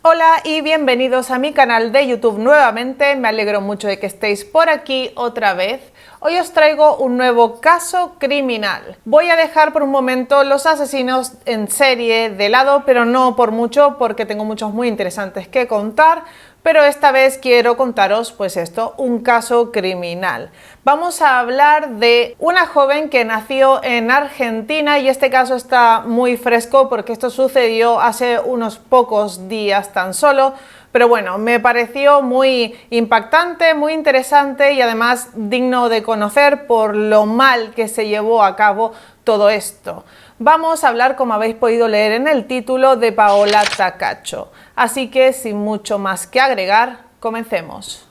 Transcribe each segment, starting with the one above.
Hola y bienvenidos a mi canal de YouTube nuevamente. Me alegro mucho de que estéis por aquí otra vez. Hoy os traigo un nuevo caso criminal. Voy a dejar por un momento los asesinos en serie de lado, pero no por mucho porque tengo muchos muy interesantes que contar. Pero esta vez quiero contaros, pues esto, un caso criminal. Vamos a hablar de una joven que nació en Argentina y este caso está muy fresco porque esto sucedió hace unos pocos días tan solo. Pero bueno, me pareció muy impactante, muy interesante y además digno de conocer por lo mal que se llevó a cabo todo esto. Vamos a hablar, como habéis podido leer en el título, de Paola Takacsho. Así que, sin mucho más que agregar, comencemos.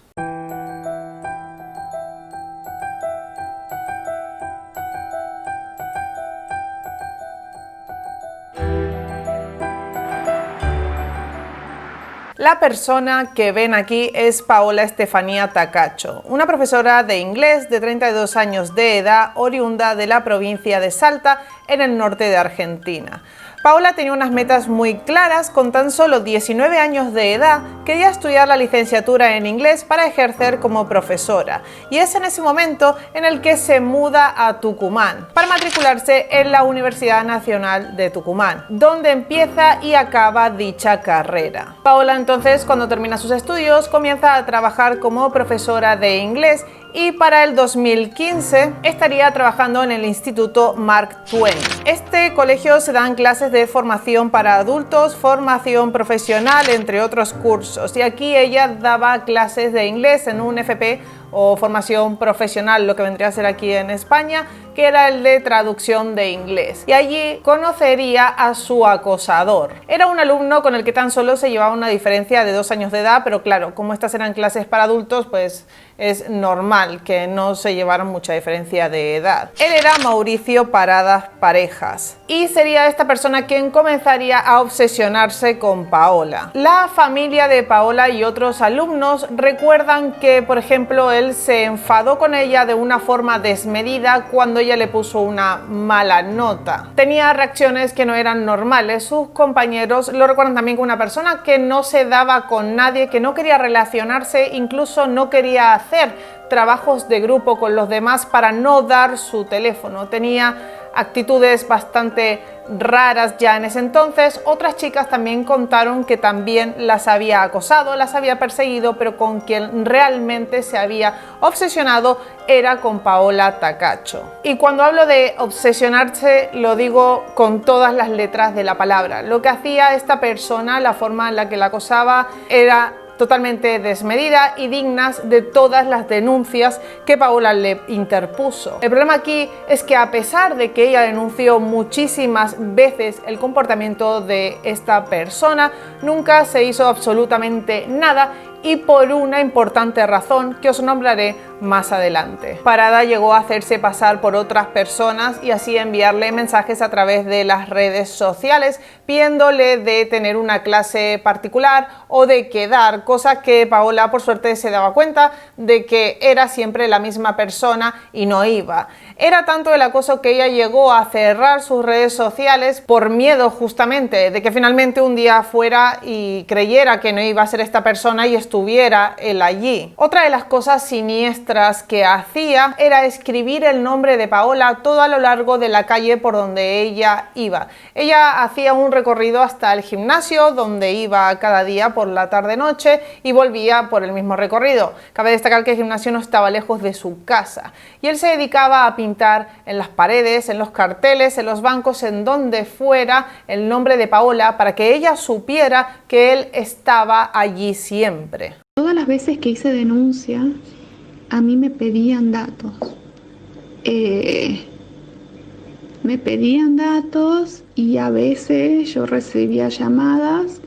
La persona que ven aquí es Paola Estefanía Takacsho, una profesora de inglés de 32 años de edad, oriunda de la provincia de Salta, en el norte de Argentina. Paola tenía unas metas muy claras. Con tan solo 19 años de edad quería estudiar la licenciatura en inglés para ejercer como profesora, y es en ese momento en el que se muda a Tucumán para matricularse en la Universidad Nacional de Tucumán, donde empieza y acaba dicha carrera. Paola entonces, cuando termina sus estudios, comienza a trabajar como profesora de inglés y para el 2015 estaría trabajando en el Instituto Mark Twain. Este colegio se dan clases de formación para adultos, formación profesional, entre otros cursos, y aquí ella daba clases de inglés en un FP o formación profesional, lo que vendría a ser aquí en España, que era el de traducción de inglés. Y allí conocería a su acosador. Era un alumno con el que tan solo se llevaba una diferencia de 2 años de edad, pero claro, como estas eran clases para adultos, pues es normal que no se llevaran mucha diferencia de edad. Él era Mauricio Paradas Parejas y sería esta persona quien comenzaría a obsesionarse con Paola. La familia de Paola y otros alumnos recuerdan que, por ejemplo, él se enfadó con ella de una forma desmedida cuando ella le puso una mala nota. Tenía reacciones que no eran normales. Sus compañeros lo recuerdan también como una persona que no se daba con nadie, que no quería relacionarse, incluso no quería hacer trabajos de grupo con los demás para no dar su teléfono. Tenía actitudes bastante raras ya en ese entonces. Otras chicas también contaron que también las había acosado, las había perseguido, pero con quien realmente se había obsesionado era con Paola Takacsho. Y cuando hablo de obsesionarse, lo digo con todas las letras de la palabra. Lo que hacía esta persona, la forma en la que la acosaba, era totalmente desmedida y dignas de todas las denuncias que Paola le interpuso. El problema aquí es que, a pesar de que ella denunció muchísimas veces el comportamiento de esta persona, nunca se hizo absolutamente nada, y por una importante razón que os nombraré más adelante. Parada llegó a hacerse pasar por otras personas y así enviarle mensajes a través de las redes sociales pidiéndole de tener una clase particular o de quedar, cosa que Paola por suerte se daba cuenta de que era siempre la misma persona y no iba. Era tanto el acoso que ella llegó a cerrar sus redes sociales por miedo justamente de que finalmente un día fuera y creyera que no iba a ser esta persona y estuviera él allí. Otra de las cosas siniestras que hacía era escribir el nombre de Paola todo a lo largo de la calle por donde ella iba. Ella hacía un recorrido hasta el gimnasio, donde iba cada día por la tarde-noche, y volvía por el mismo recorrido. Cabe destacar que el gimnasio no estaba lejos de su casa y él se dedicaba a pintar en las paredes, en los carteles, en los bancos, en donde fuera, el nombre de Paola para que ella supiera que él estaba allí siempre. Todas las veces que hice denuncia, a mí me pedían datos. Y a veces yo recibía llamadas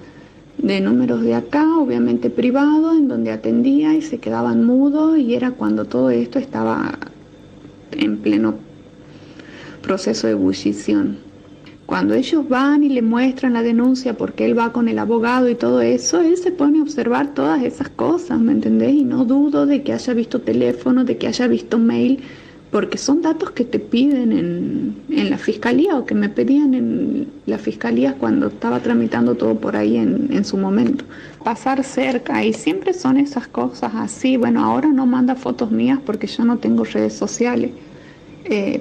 de números de acá, obviamente privados, en donde atendía y se quedaban mudos, y era cuando todo esto estaba en pleno proceso de ebullición. Cuando ellos van y le muestran la denuncia porque él va con el abogado y todo eso, él se pone a observar todas esas cosas, ¿me entendés? Y no dudo de que haya visto teléfono, de que haya visto mail, porque son datos que te piden en la fiscalía o que me pedían en la fiscalía cuando estaba tramitando todo por ahí en su momento. Pasar cerca y siempre son esas cosas así. Bueno, ahora no manda fotos mías porque yo no tengo redes sociales.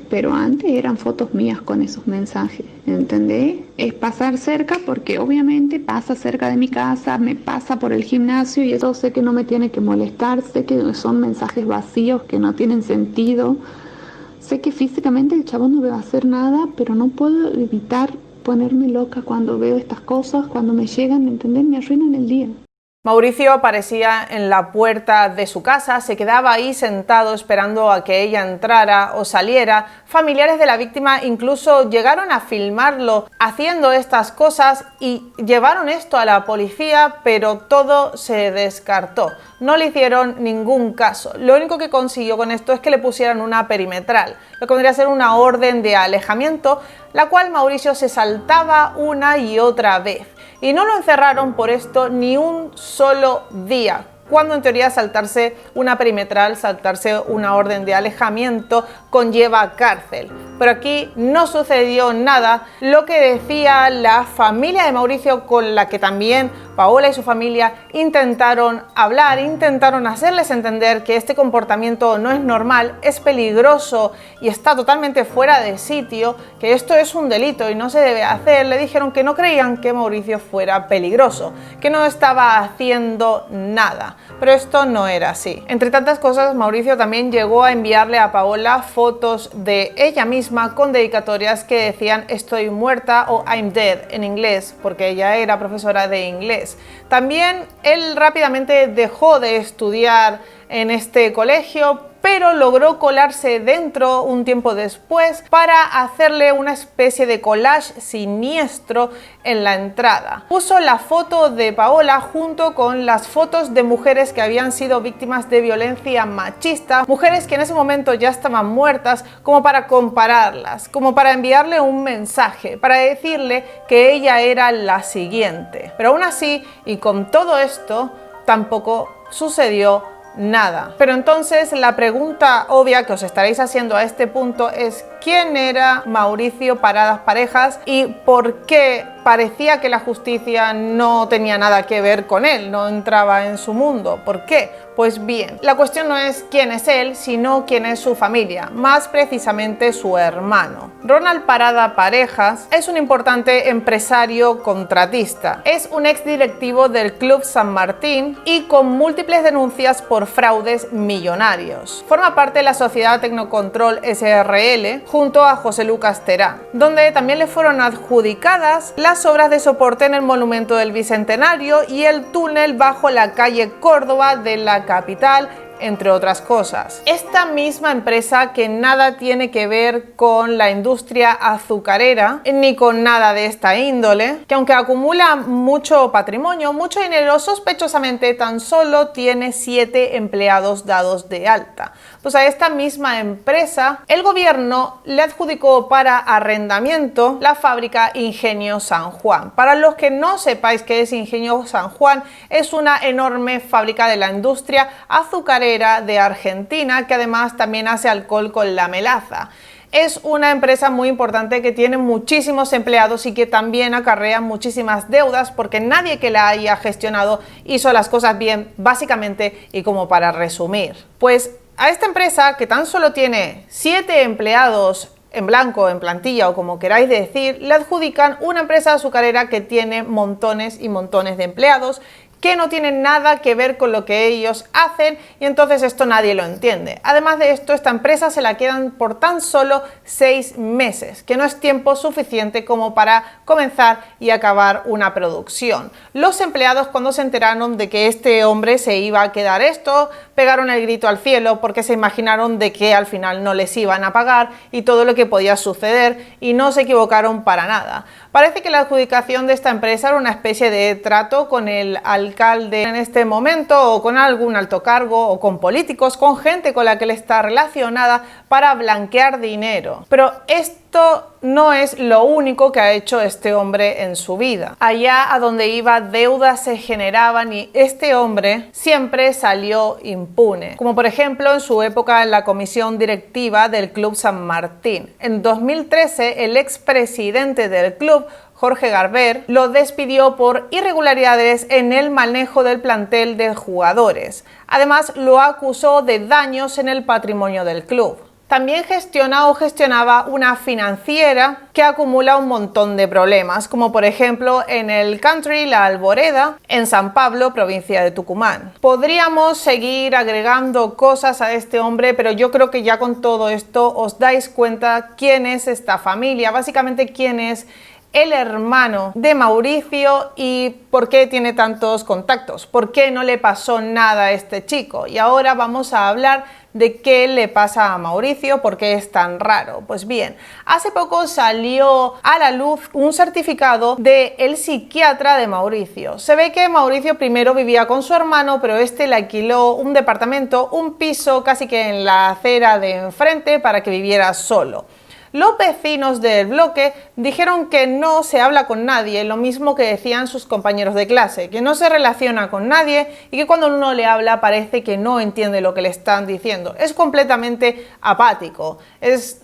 Pero antes eran fotos mías con esos mensajes, ¿entendés? Es pasar cerca porque obviamente pasa cerca de mi casa, me pasa por el gimnasio y eso sé que no me tiene que molestar, sé que son mensajes vacíos que no tienen sentido, sé que físicamente el chabón no me va a hacer nada, pero no puedo evitar ponerme loca cuando veo estas cosas, cuando me llegan, ¿entendés? Me arruinan el día. Mauricio aparecía en la puerta de su casa, se quedaba ahí sentado esperando a que ella entrara o saliera. Familiares de la víctima incluso llegaron a filmarlo haciendo estas cosas y llevaron esto a la policía, pero todo se descartó. No le hicieron ningún caso. Lo único que consiguió con esto es que le pusieran una perimetral, lo que vendría a ser una orden de alejamiento, la cual Mauricio se saltaba una y otra vez. Y no lo encerraron por esto ni un solo día, cuando en teoría saltarse una perimetral, saltarse una orden de alejamiento conlleva cárcel. Pero aquí no sucedió nada, lo que decía la familia de Mauricio, con la que también Paola y su familia intentaron hablar, intentaron hacerles entender que este comportamiento no es normal, es peligroso y está totalmente fuera de sitio, que esto es un delito y no se debe hacer. Le dijeron que no creían que Mauricio fuera peligroso, que no estaba haciendo nada. Pero esto no era así. Entre tantas cosas, Mauricio también llegó a enviarle a Paola fotos de ella misma con dedicatorias que decían "estoy muerta" o "I'm dead" en inglés, porque ella era profesora de inglés. También él rápidamente dejó de estudiar en este colegio, pero logró colarse dentro un tiempo después para hacerle una especie de collage siniestro en la entrada. Puso la foto de Paola junto con las fotos de mujeres que habían sido víctimas de violencia machista, mujeres que en ese momento ya estaban muertas, como para compararlas, como para enviarle un mensaje, para decirle que ella era la siguiente. Pero aún así, y con todo esto, tampoco sucedió nada. Pero entonces la pregunta obvia que os estaréis haciendo a este punto es: ¿quién era Mauricio Paradas Parejas y por qué parecía que la justicia no tenía nada que ver con él, no entraba en su mundo? ¿Por qué? Pues bien, la cuestión no es quién es él, sino quién es su familia, más precisamente su hermano. Ronald Parada Parejas es un importante empresario contratista, es un exdirectivo del Club San Martín y con múltiples denuncias por fraudes millonarios. Forma parte de la sociedad Tecnocontrol SRL junto a José Lucas Terán, donde también le fueron adjudicadas las obras de soporte en el Monumento del Bicentenario y el túnel bajo la calle Córdoba de la capital, entre otras cosas. Esta misma empresa, que nada tiene que ver con la industria azucarera ni con nada de esta índole, que aunque acumula mucho patrimonio, mucho dinero, sospechosamente tan solo tiene 7 empleados dados de alta. Pues a esta misma empresa el gobierno le adjudicó para arrendamiento la fábrica Ingenio San Juan. Para los que no sepáis qué es Ingenio San Juan, es una enorme fábrica de la industria azucarera de Argentina, que además también hace alcohol con la melaza. Es una empresa muy importante que tiene muchísimos empleados y que también acarrea muchísimas deudas, porque nadie que la haya gestionado hizo las cosas bien, básicamente, y como para resumir. Pues a esta empresa, que tan solo tiene 7 empleados en blanco, en plantilla o como queráis decir, le adjudican una empresa azucarera que tiene montones y montones de empleados que no tienen nada que ver con lo que ellos hacen, y entonces esto nadie lo entiende. Además de esto, esta empresa se la quedan por tan solo 6 meses, que no es tiempo suficiente como para comenzar y acabar una producción. Los empleados, cuando se enteraron de que este hombre se iba a quedar esto, pegaron el grito al cielo, porque se imaginaron de que al final no les iban a pagar y todo lo que podía suceder, y no se equivocaron para nada. Parece que la adjudicación de esta empresa era una especie de trato con el alcalde en este momento, o con algún alto cargo, o con políticos, con gente con la que él está relacionada, para blanquear dinero. Pero esto esto no es lo único que ha hecho este hombre en su vida. Allá a donde iba, deudas se generaban y este hombre siempre salió impune. Como por ejemplo en su época en la comisión directiva del Club San Martín. En 2013, el expresidente del club, Jorge Garber, lo despidió por irregularidades en el manejo del plantel de jugadores. Además, lo acusó de daños en el patrimonio del club. También gestiona o gestionaba una financiera que acumula un montón de problemas, como por ejemplo en el Country La Alboreda, en San Pablo, provincia de Tucumán. Podríamos seguir agregando cosas a este hombre, pero yo creo que ya con todo esto os dais cuenta quién es esta familia, básicamente quién es el hermano de Mauricio y por qué tiene tantos contactos, por qué no le pasó nada a este chico. Y ahora vamos a hablar de qué le pasa a Mauricio, por qué es tan raro. Pues bien, hace poco salió a la luz un certificado del psiquiatra de Mauricio. Se ve que Mauricio primero vivía con su hermano, pero este le alquiló un departamento, un piso casi que en la acera de enfrente para que viviera solo. Los vecinos del bloque dijeron que no se habla con nadie, lo mismo que decían sus compañeros de clase, que no se relaciona con nadie y que cuando uno le habla parece que no entiende lo que le están diciendo. Es completamente apático,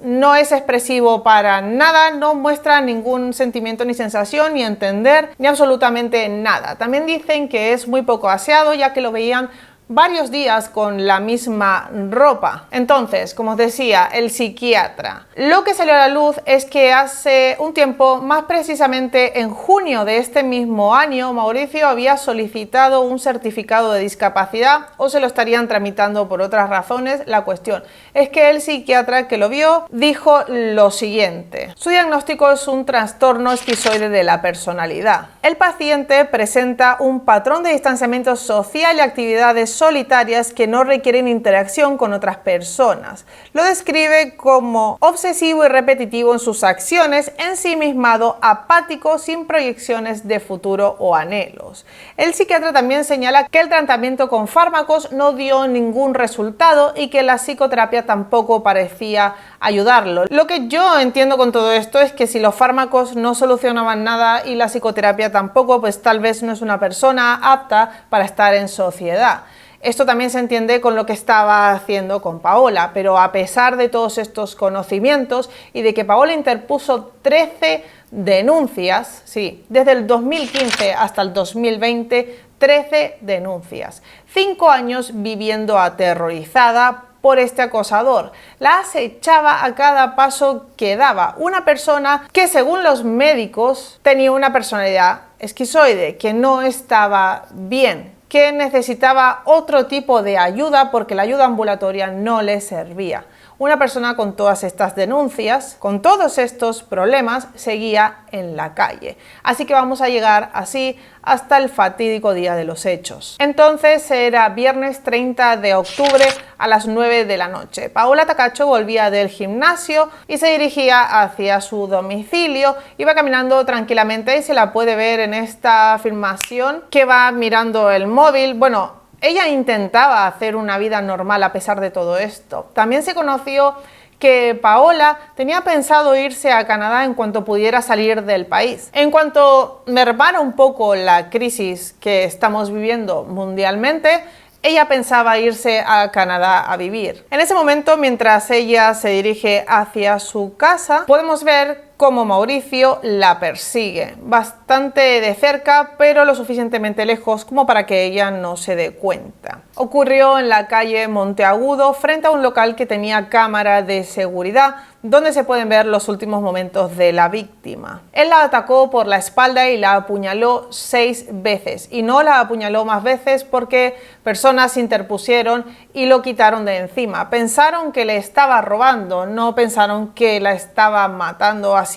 no es expresivo para nada, no muestra ningún sentimiento ni sensación, ni entender, ni absolutamente nada. También dicen que es muy poco aseado, ya que lo veían varios días con la misma ropa. Entonces, como os decía, el psiquiatra. Lo que salió a la luz es que hace un tiempo, más precisamente en junio de este mismo año, Mauricio había solicitado un certificado de discapacidad o se lo estarían tramitando por otras razones. La cuestión es que el psiquiatra que lo vio dijo lo siguiente. Su diagnóstico es un trastorno esquizoide de la personalidad. El paciente presenta un patrón de distanciamiento social y actividades solitarias que no requieren interacción con otras personas. Lo describe como obsesivo y repetitivo en sus acciones, ensimismado, apático, sin proyecciones de futuro o anhelos. El psiquiatra también señala que el tratamiento con fármacos no dio ningún resultado y que la psicoterapia tampoco parecía ayudarlo. Lo que yo entiendo con todo esto es que si los fármacos no solucionaban nada y la psicoterapia tampoco, pues tal vez no es una persona apta para estar en sociedad. Esto también se entiende con lo que estaba haciendo con Paola, pero a pesar de todos estos conocimientos y de que Paola interpuso 13 denuncias, sí, desde el 2015 hasta el 2020, 13 denuncias, 5 años viviendo aterrorizada por este acosador. La acechaba a cada paso que daba. Una persona que, según los médicos, tenía una personalidad esquizoide, que no estaba bien, que necesitaba otro tipo de ayuda porque la ayuda ambulatoria no le servía. Una persona con todas estas denuncias, con todos estos problemas, seguía en la calle. Así que vamos a llegar así hasta el fatídico día de los hechos. Entonces era viernes 30 de octubre a las 9 de la noche. Paola Takacsho volvía del gimnasio y se dirigía hacia su domicilio. Iba caminando tranquilamente y se la puede ver en esta filmación que va mirando el móvil. Bueno, ella intentaba hacer una vida normal a pesar de todo esto. También se conoció que Paola tenía pensado irse a Canadá en cuanto pudiera salir del país. En cuanto mermara un poco la crisis que estamos viviendo mundialmente, ella pensaba irse a Canadá a vivir. En ese momento, mientras ella se dirige hacia su casa, podemos ver cómo Mauricio la persigue, bastante de cerca, pero lo suficientemente lejos como para que ella no se dé cuenta. Ocurrió en la calle Monteagudo, frente a un local que tenía cámara de seguridad, donde se pueden ver los últimos momentos de la víctima. Él la atacó por la espalda y la apuñaló 6 veces, y no la apuñaló más veces porque personas se interpusieron y lo quitaron de encima. Pensaron que le estaba robando, no pensaron que la estaba matando así,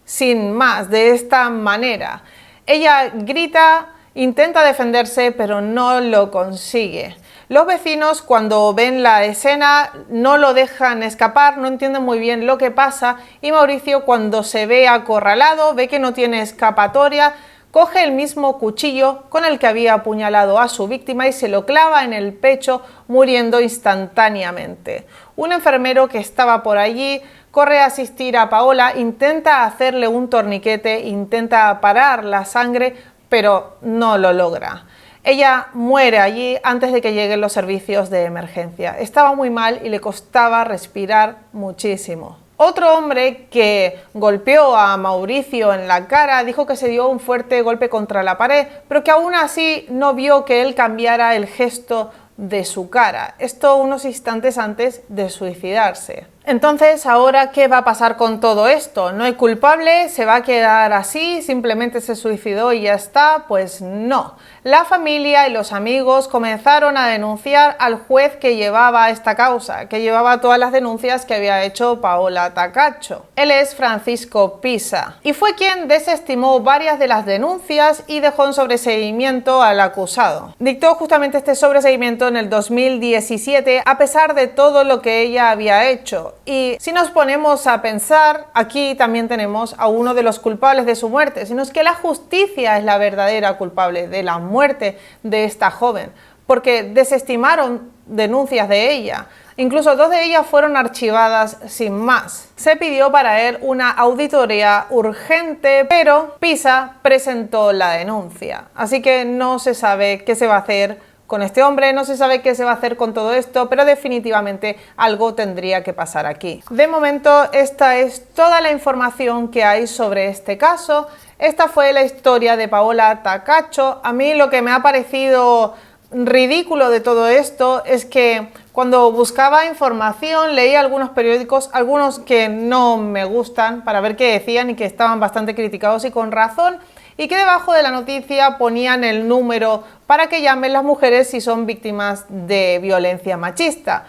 sin más, de esta manera. Ella grita, intenta defenderse, pero no lo consigue. Los vecinos, cuando ven la escena, no lo dejan escapar, no entienden muy bien lo que pasa, y Mauricio, cuando se ve acorralado, ve que no tiene escapatoria, coge el mismo cuchillo con el que había apuñalado a su víctima y se lo clava en el pecho, muriendo instantáneamente. Un enfermero que estaba por allí corre a asistir a Paola, intenta hacerle un torniquete, intenta parar la sangre, pero no lo logra. Ella muere allí antes de que lleguen los servicios de emergencia. Estaba muy mal y le costaba respirar muchísimo. Otro hombre que golpeó a Mauricio en la cara dijo que se dio un fuerte golpe contra la pared, pero que aún así no vio que él cambiara el gesto de su cara. Esto unos instantes antes de suicidarse. Entonces, ¿ahora qué va a pasar con todo esto? ¿No hay culpable? ¿Se va a quedar así? ¿Simplemente se suicidó y ya está? Pues no. La familia y los amigos comenzaron a denunciar al juez que llevaba esta causa, que llevaba todas las denuncias que había hecho Paola Takacsho. Él es Francisco Pisa y fue quien desestimó varias de las denuncias y dejó en sobreseimiento al acusado. Dictó justamente este sobreseimiento en el 2017 a pesar de todo lo que ella había hecho. Y si nos ponemos a pensar, aquí también tenemos a uno de los culpables de su muerte, sino es que la justicia es la verdadera culpable de la muerte de esta joven, porque desestimaron denuncias de ella. Incluso 2 de ellas fueron archivadas sin más. Se pidió para él una auditoría urgente, pero Pisa presentó la denuncia. Así que no se sabe qué se va a hacer con este hombre, no se sabe qué se va a hacer con todo esto, pero definitivamente algo tendría que pasar aquí. De momento, esta es toda la información que hay sobre este caso. Esta fue la historia de Paola Takacsho. A mí lo que me ha parecido ridículo de todo esto es que cuando buscaba información leía algunos periódicos, algunos que no me gustan, para ver qué decían y que estaban bastante criticados y con razón, y que debajo de la noticia ponían el número para que llamen las mujeres si son víctimas de violencia machista.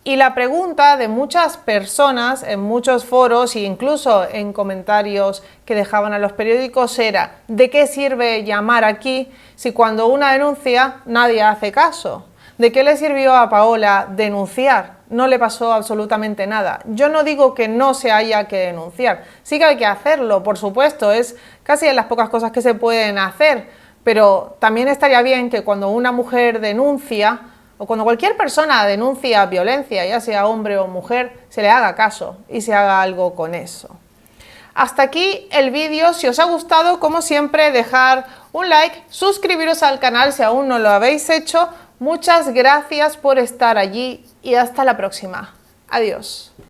Y la pregunta de muchas personas en muchos foros e incluso en comentarios que dejaban a los periódicos era: ¿de qué sirve llamar aquí si cuando una denuncia nadie hace caso? ¿De qué le sirvió a Paola denunciar? No le pasó absolutamente nada. Yo no digo que no se haya que denunciar, sí que hay que hacerlo, por supuesto, es casi de las pocas cosas que se pueden hacer, pero también estaría bien que cuando una mujer denuncia, o cuando cualquier persona denuncia violencia, ya sea hombre o mujer, se le haga caso y se haga algo con eso. Hasta aquí el vídeo. Si os ha gustado, como siempre, dejar un like, suscribiros al canal si aún no lo habéis hecho. Muchas gracias por estar allí y hasta la próxima. Adiós.